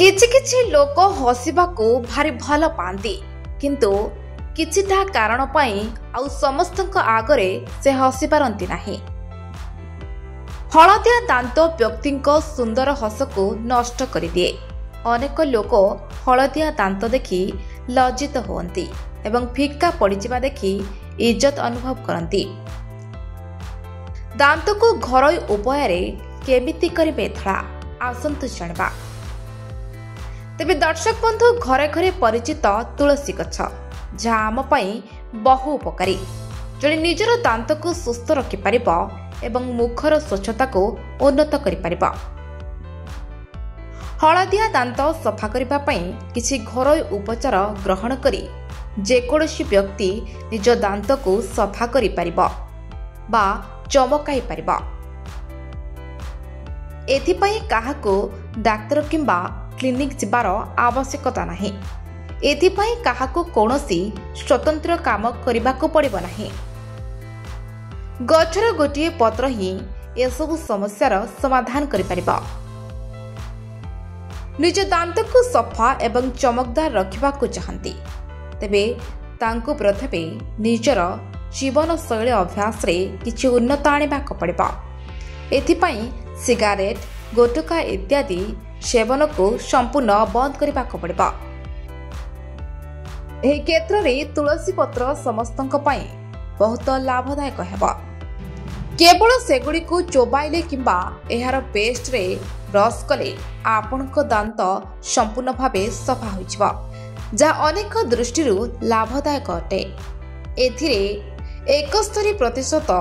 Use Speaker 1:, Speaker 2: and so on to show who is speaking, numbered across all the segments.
Speaker 1: किछि किछि लोक हसिबाकू भारी भल पाती किंतु किछिटा कारण पाई आउ समस्तक आगरे से हसी पारंती नाही। हलदिया दांत व्यक्ति सुंदर हसकू नष्ट कर दिए। अनेक लोक हलदिया दांत देखि लज्जित होती एवं फिका पड़िजिबा देखि इज्जत अनुभव करती। दांत को घरोई उपाय केमिति करिबे धड़ा आसंतु जानिबा। तेबे दर्शक बंधु घरे घरे परिचित तुलसी गछ जहाँ आम पाई बहु उपकारी। जड़े निजर दांत को सुस्थ रखिपर एवं मुखर स्वच्छता को उन्नत करिपर। हलदिया दांत सफा करिबा पई किछि घरोई उपचार ग्रहण करी जेकोसी व्यक्ति निज दांत को सफा करि परिबा बा चमकाई परिबा। एथिपई काहाको डाक्टर किंबा क्लिनिक जिबार आवश्यकता नाही। एथिपई काहाको कोनोसी स्वतंत्र काम करिबाको पड़िबो नाही। गछर गोटिए पत्र ही एसबु समस्यार समाधान करि परिबा। निज दांत को सफा एवं चमकदार रखिबाको चाहंती तेबे तांको प्रथमे निजर जीवन शैली अभ्यास रे किछि उन्नत आनिबाको पड़िबा। एथिपई सिगारेट गोटका इत्यादि सेवन को संपूर्ण बंद करने को पड़ेगा। एही क्षेत्र में तुलसी पत्र समस्तंक पई बहुत लाभदायक हेबा। केवल सेगुड़ी को चोबाइले किंबा एहार पेस्ट रे ब्रश कले आपनक दांत संपूर्ण भावे सफा होइछबा जहा अनेक दृष्टि लाभदायक अटे। एथिरे 71%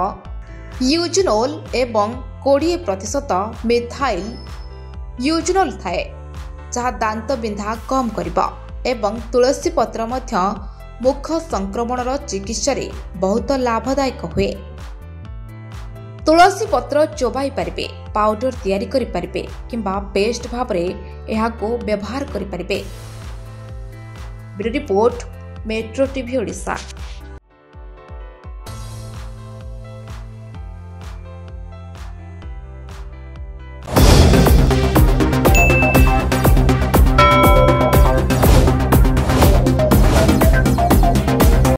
Speaker 1: यूजिनोल एवं 20% मिथाइल यूजिनोल थाए जहाँ दांत बिंधा कम करिबा एवं तुलसी पत्र मध्य मुख संक्रमणर चिकित्सा रे बहुत लाभदायक हुए। तुलसी पत्र चोबाई पारिबे, पाउडर तैयारी करि पारिबे किंबा पेस्ट भाबरे एहाको व्यवहार करि पारिबे। Bureau report Metro TV Odisha.